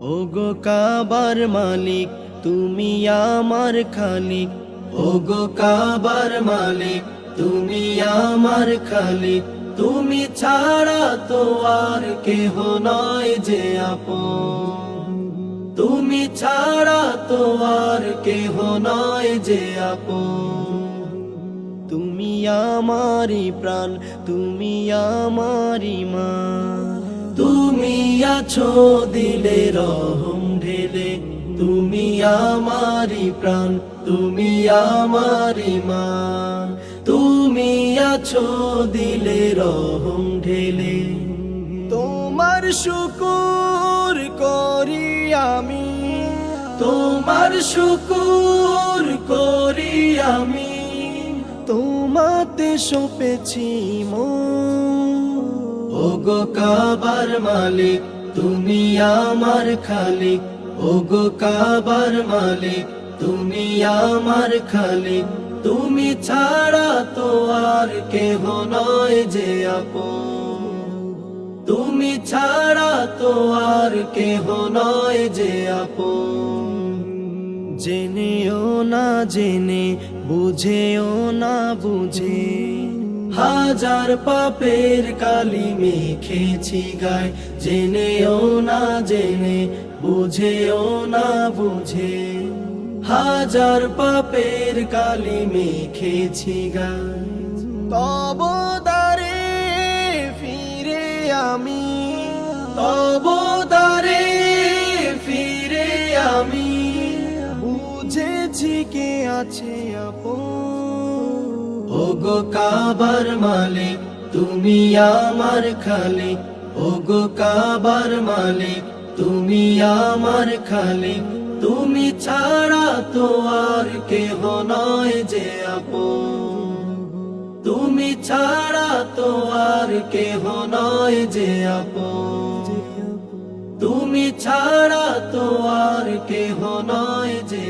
ওগো কাবার মালিক তুমি আমার খালিক, ওগো কাবার মালিক তুমি আমার খালিক। তুমি ছাড়া তো আর কেহ নয় যে আপন, তুমি ছাড়া তো আর কেহ নয় যে আপন। তুমি আমারি প্রাণ, তুমি আমারি মা, তুমি আছো দিলে রহম ঢেলে। তুমি আমারি প্রাণ, তুমি আমারি মা, তুমি আছো দিলে রহম ঢেলে। তোমার শুকর করি আমি, তোমার শুকর করি আমি, তোমাতে সপেছি মন। ওগো কাবার মালিক তুমি আমার খালিক, ওগো কাবার মালিক তুমি আমার খালিক। তুমি ছাড়া তো আর কেহ নয় যে আপন, তুমি ছাড়া তো আর কেহ নয় যে আপন। জেনেও না জেনে, বুঝেও না বুঝে, হাজার পাপের কালি মেখেছি গায়। জেনেও না জেনে, বুঝেও না বুঝে, হাজার পাপের কালি মেখেছি গায়। তব দ্বারে ফিরে আমি, তব দ্বারে ফিরে আমি, বুঝেছি কে আছে আপন। ওগো কাবার মালিক তুমি আমার খালিক, ওগো কাবার মালিক তুমি আমার খালিক। তুমি ছাড়া তো আর কেহ নয় যে আপন, তুমি ছাড়া তো আর কেহ নয় যে আপন, তুমি ছাড়া তো আর কেহ নয় যে